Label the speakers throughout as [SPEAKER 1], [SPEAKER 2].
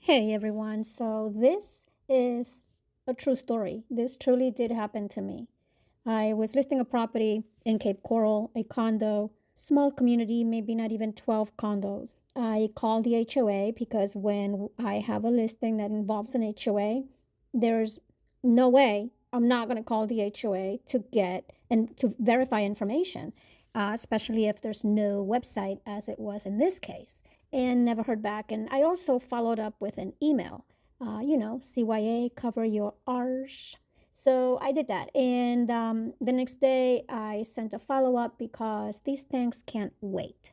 [SPEAKER 1] Hey everyone, so this is a true story. This truly did happen to me. I was listing a property in Cape Coral, a condo, small community, maybe not even 12 condos. I called the HOA because when I have a listing that involves an HOA, there's no way I'm not going to call the HOA to get and to verify information, especially if there's no website, as it was in this case, and never heard back. And I also followed up with an email, CYA, cover your R's. So I did that. And the next day, I sent a follow up because these things can't wait.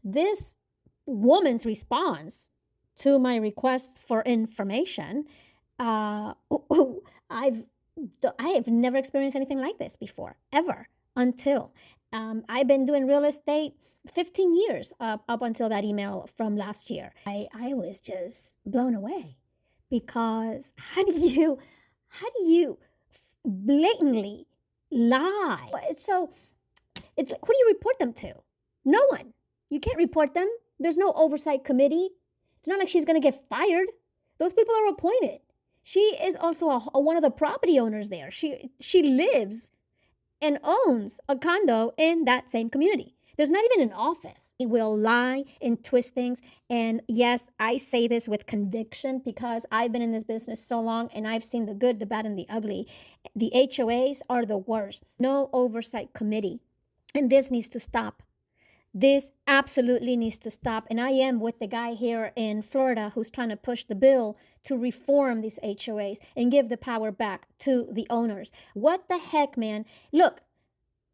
[SPEAKER 1] This woman's response to my request for information, uh, I've I have never experienced anything like this before, ever, until I've been doing real estate 15 years up until that email from last year. I was just blown away because how do you blatantly lie? It's like, who do you report them to? No one. You can't report them. There's no oversight committee. It's not like she's going to get fired. Those people are appointed. She is also one of the property owners there. She lives and owns a condo in that same community. There's not even an office. He will lie and twist things. And yes, I say this with conviction because I've been in this business so long and I've seen the good, the bad, and the ugly. The HOAs are the worst. No oversight committee. And this needs to stop. This absolutely needs to stop. And I am with the guy here in Florida who's trying to push the bill to reform these HOAs and give the power back to the owners. What the heck, man? Look,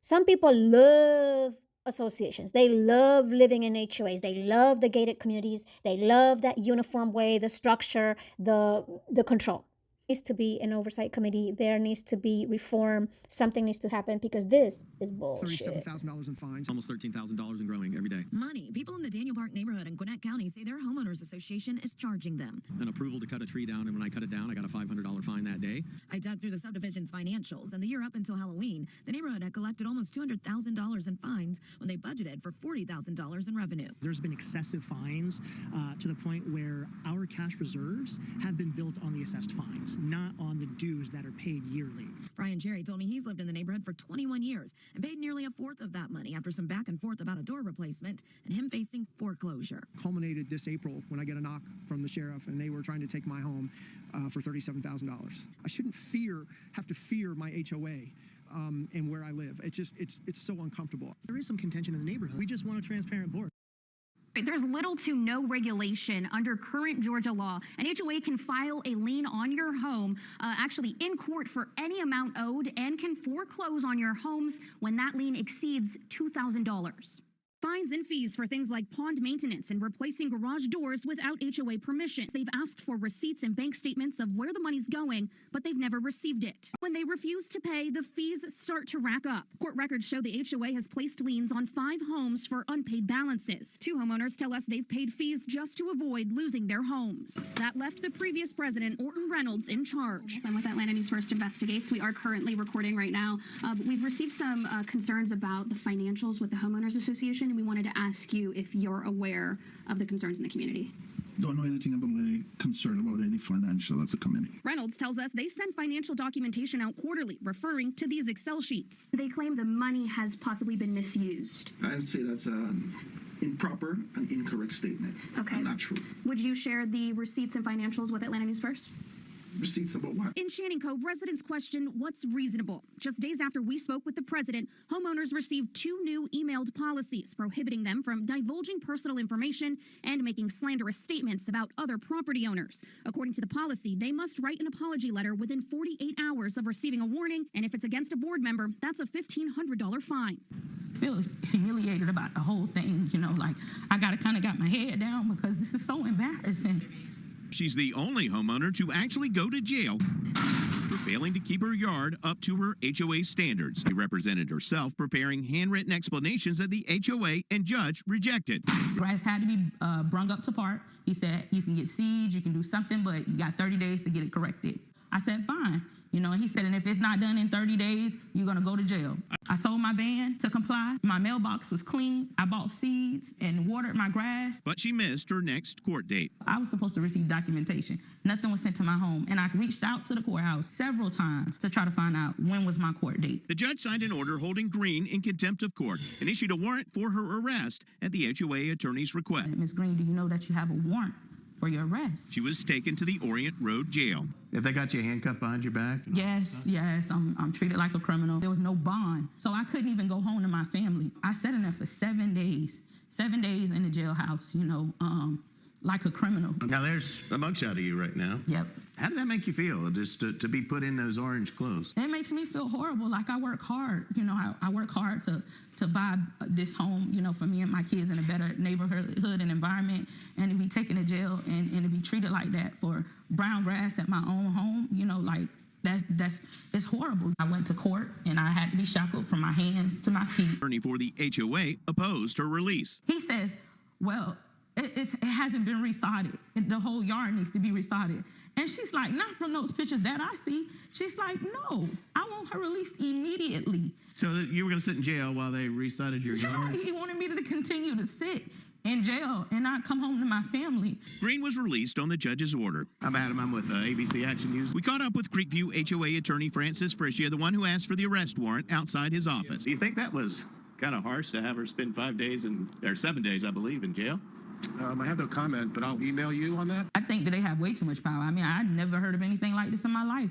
[SPEAKER 1] some people love associations. They love living in HOAs. They love the gated communities. They love that uniform way, the structure, the control. Needs to be an oversight committee. There needs to be reform. Something needs to happen because this is bullshit.
[SPEAKER 2] $37,000 in fines, almost $13,000 and growing every day.
[SPEAKER 3] Money. People in the Daniel Park neighborhood in Gwinnett County say their homeowners association is charging them.
[SPEAKER 2] An approval to cut a tree down, and when I cut it down, I got a $500 fine that day.
[SPEAKER 3] I dug through the subdivision's financials, and the year up until Halloween, the neighborhood had collected almost $200,000 in fines when they budgeted for $40,000 in revenue.
[SPEAKER 4] There's been excessive fines to the point where our cash reserves have been built on the assessed fines, not on the dues that are paid yearly.
[SPEAKER 3] Brian Cherry told me he's lived in the neighborhood for 21 years and paid nearly a fourth of that money after some back and forth about a door replacement and him facing foreclosure.
[SPEAKER 5] Culminated this April when I get a knock from the sheriff and they were trying to take my home for $37,000. I shouldn't have to fear my HOA. And where I live. It's so uncomfortable.
[SPEAKER 4] There is some contention in the neighborhood. We just want a transparent board.
[SPEAKER 6] There's little to no regulation under current Georgia law. An HOA can file a lien on your home, actually in court for any amount owed, and can foreclose on your homes when that lien exceeds $2,000. Fines and fees for things like pond maintenance and replacing garage doors without HOA permission. They've asked for receipts and bank statements of where the money's going, but they've never received it. When they refuse to pay, the fees start to rack up. Court records show the HOA has placed liens on 5 homes for unpaid balances. 2 homeowners tell us they've paid fees just to avoid losing their homes. That left the previous president, Orton Reynolds, in charge. I'm with Atlanta News First Investigates. We are currently recording right now. We've received some concerns about the financials with the Homeowners Association. And we wanted to ask you if you're aware of the concerns in the community.
[SPEAKER 7] Don't know anything about any concern about any financial of the community.
[SPEAKER 6] Reynolds tells us they send financial documentation out quarterly, referring to these Excel sheets. They claim the money has possibly been misused.
[SPEAKER 7] I would say that's an improper and incorrect statement.
[SPEAKER 6] Okay.
[SPEAKER 7] And not true.
[SPEAKER 6] Would you share the receipts and financials with Atlanta News First?
[SPEAKER 7] Receipts about what?
[SPEAKER 6] In Channing Cove, residents question what's reasonable. Just days after we spoke with the president, homeowners received 2 new emailed policies prohibiting them from divulging personal information and making slanderous statements about other property owners. According to the policy, they must write an apology letter within 48 hours of receiving a warning, and if it's against a board member, that's a $1,500 fine.
[SPEAKER 8] Feel humiliated about the whole thing, like I kind of got my head down because this is so embarrassing.
[SPEAKER 9] She's the only homeowner to actually go to jail for failing to keep her yard up to her HOA standards. She represented herself preparing handwritten explanations that the HOA and judge rejected.
[SPEAKER 8] Grass had to be brung up to par. He said, you can get siege, you can do something, but you got 30 days to get it corrected. I said, fine. You know, and he said, and if it's not done in 30 days, you're going to go to jail. I sold my van to comply. My mailbox was clean. I bought seeds and watered my grass.
[SPEAKER 9] But she missed her next court date.
[SPEAKER 8] I was supposed to receive documentation. Nothing was sent to my home. And I reached out to the courthouse several times to try to find out when was my court date.
[SPEAKER 9] The judge signed an order holding Green in contempt of court and issued a warrant for her arrest at the HOA attorney's request.
[SPEAKER 8] Ms. Green, do you know that you have a warrant for your arrest?
[SPEAKER 9] She was taken to the Orient Road Jail.
[SPEAKER 10] If they got you handcuffed behind your back?
[SPEAKER 8] Yes. I'm treated like a criminal. There was no bond, so I couldn't even go home to my family. I sat in there for 7 days. 7 days in the jailhouse, like a criminal.
[SPEAKER 10] Now there's a mugshot of you right now.
[SPEAKER 8] Yep.
[SPEAKER 10] How did that make you feel, just to be put in those orange clothes?
[SPEAKER 8] It makes me feel horrible. Like I work hard. I work hard to buy this home, for me and my kids in a better neighborhood and environment, and to be taken to jail and to be treated like that for brown grass at my own home, it's horrible. I went to court and I had to be shackled from my hands to my feet.
[SPEAKER 9] Attorney for the HOA opposed her release.
[SPEAKER 8] He says, well, it hasn't been resodded. The whole yard needs to be resodded. And she's like, not from those pictures that I see. She's like, no, I want her released immediately.
[SPEAKER 10] So that you were going to sit in jail while they resodded your yard?
[SPEAKER 8] He wanted me to continue to sit in jail and not come home to my family.
[SPEAKER 9] Green was released on the judge's order.
[SPEAKER 10] I'm Adam. I'm with ABC Action News.
[SPEAKER 9] We caught up with Creekview HOA attorney Francis Frischia, the one who asked for the arrest warrant outside his office.
[SPEAKER 10] Do you think that was kind of harsh to have her spend 7 days, I believe, in jail?
[SPEAKER 2] I have no comment, but I'll email you on that.
[SPEAKER 8] I think that they have way too much power. I mean, I never heard of anything like this in my life.